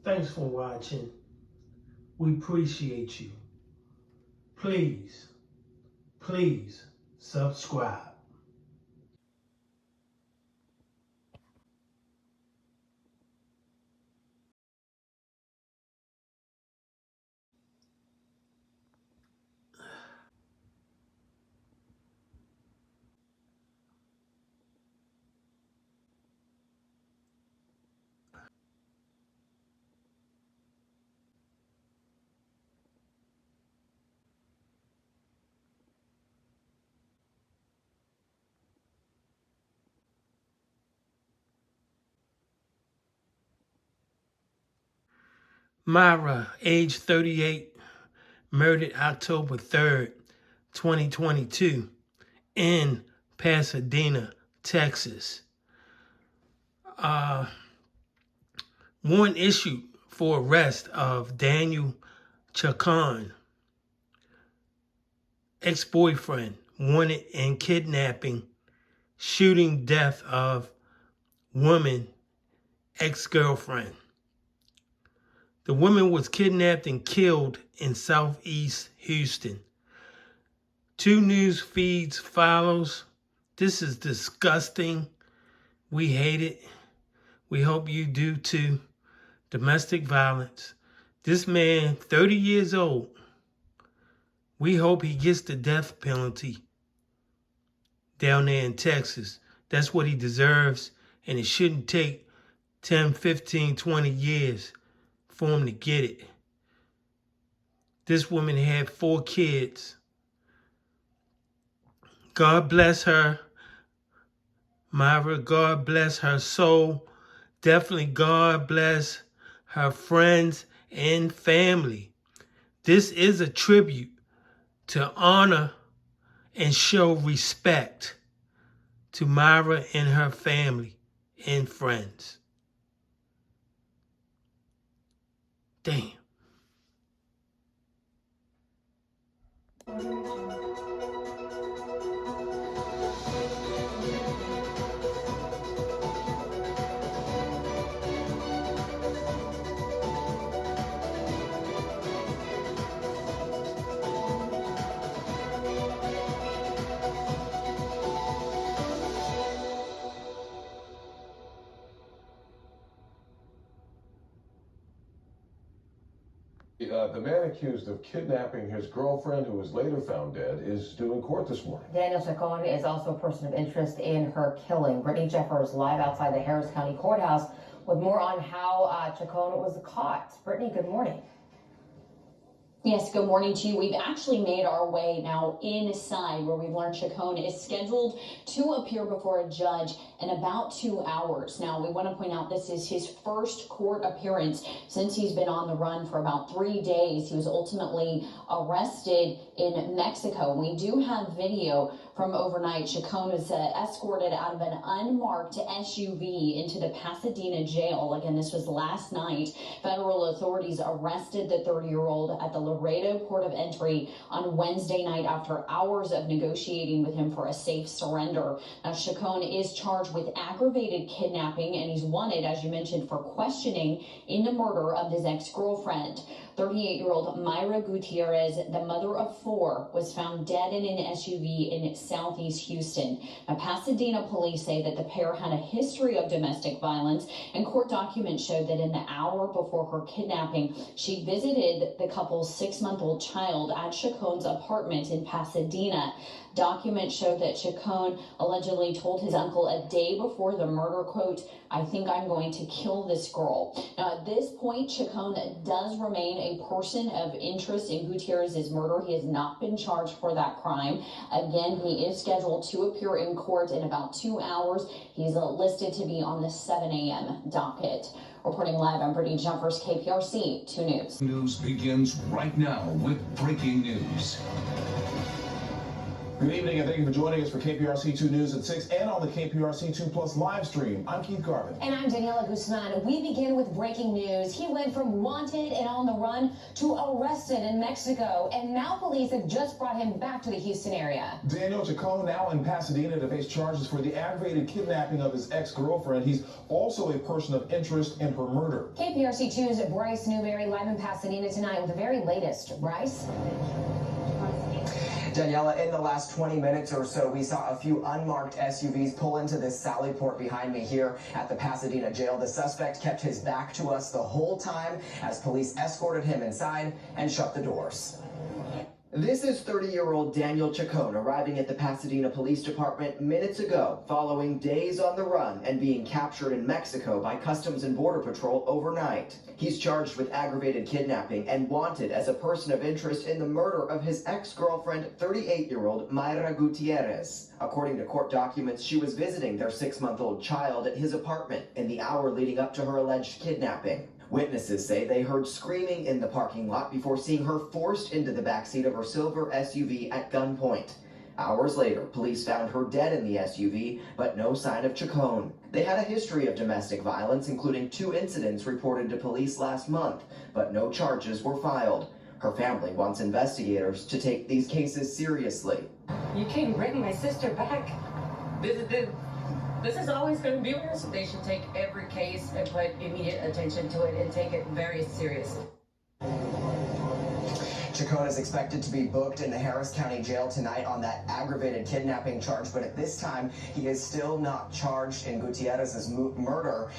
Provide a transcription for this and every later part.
Thanks for watching. We appreciate you. Please subscribe. Maira, age 38, murdered October 3rd, 2022 in Pasadena, Texas. Warrant issued for arrest of Daniel Chacon, ex-boyfriend, wanted in kidnapping, shooting death of woman, ex-girlfriend. The woman was kidnapped and killed in Southeast Houston. 2 news feeds follows. This is disgusting. We hate it. We hope you do too. Domestic violence. This man, 30 years old. We hope he gets the death penalty down there in Texas. That's what he deserves, and it shouldn't take 10, 15, 20 years for him to get it. This woman had 4 kids. God bless her. Maira, God bless her soul. Definitely God bless her friends and family. This is a tribute to honor and show respect to Maira and her family and friends. Damn. The man accused of kidnapping his girlfriend, who was later found dead, is due in court this morning. Daniel Chacon is also a person of interest in her killing. Brittany Jeffers live outside the Harris County Courthouse with more on how Chacon was caught. Brittany, good morning. Yes, good morning to you. We've actually made our way now inside where we've learned Chacon is scheduled to appear before a judge in about 2 hours. Now, we want to point out this is his first court appearance since he's been on the run for about 3 days. He was ultimately arrested in Mexico. We do have video from overnight. Chacon was escorted out of an unmarked SUV into the Pasadena jail. Again, this was last night. Federal authorities arrested the 30-year-old at the Laredo Port of Entry on Wednesday night after hours of negotiating with him for a safe surrender. Now, Chacon is charged with aggravated kidnapping, and he's wanted, as you mentioned, for questioning in the murder of his ex-girlfriend. 38-year-old Maira Gutierrez, the mother of 4, was found dead in an SUV in Southeast Houston. Now, Pasadena police say that the pair had a history of domestic violence, and court documents showed that in the hour before her kidnapping, she visited the couple's 6-month-old child at Chacon's apartment in Pasadena. Documents show that Chacon allegedly told his uncle a day before the murder, quote, "I think I'm going to kill this girl." Now, at this point, Chacon does remain a person of interest in Gutierrez's murder. He has not been charged for that crime. Again, he is scheduled to appear in court in about 2 hours. He's listed to be on the 7 a.m. docket. Reporting live, I'm Brittany Jeffers, KPRC 2 News. News begins right now with breaking news. Good evening and thank you for joining us for KPRC2 News at 6 and on the KPRC2 Plus live stream. I'm Keith Garvin. And I'm Daniela Guzman. We begin with breaking news. He went from wanted and on the run to arrested in Mexico. And now police have just brought him back to the Houston area. Daniel Chacon now in Pasadena to face charges for the aggravated kidnapping of his ex-girlfriend. He's also a person of interest in her murder. KPRC2's Bryce Newberry live in Pasadena tonight with the very latest. Bryce? Daniela, in the last 20 minutes or so, we saw a few unmarked SUVs pull into this sally port behind me here at the Pasadena jail. The suspect kept his back to us the whole time as police escorted him inside and shut the doors. This is 30-year-old Daniel Chacon arriving at the Pasadena Police Department minutes ago, following days on the run and being captured in Mexico by Customs and Border Patrol overnight. He's charged with aggravated kidnapping and wanted as a person of interest in the murder of his ex-girlfriend, 38-year-old Maira Gutierrez. According to court documents, she was visiting their 6-month-old child at his apartment in the hour leading up to her alleged kidnapping. Witnesses say they heard screaming in the parking lot before seeing her forced into the backseat of her silver SUV at gunpoint. Hours later, police found her dead in the SUV, but no sign of Chacon. They had a history of domestic violence, including 2 incidents reported to police last month, but no charges were filed. Her family wants investigators to take these cases seriously. You can't bring my sister back. This is always going to be with us. They should take every case and put immediate attention to it and take it very seriously. Chacon is expected to be booked in the Harris County Jail tonight on that aggravated kidnapping charge, but at this time, he is still not charged in Gutierrez's murder.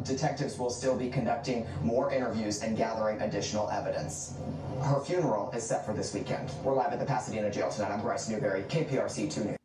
Detectives will still be conducting more interviews and gathering additional evidence. Her funeral is set for this weekend. We're live at the Pasadena Jail tonight. I'm Bryce Newberry, KPRC 2 News.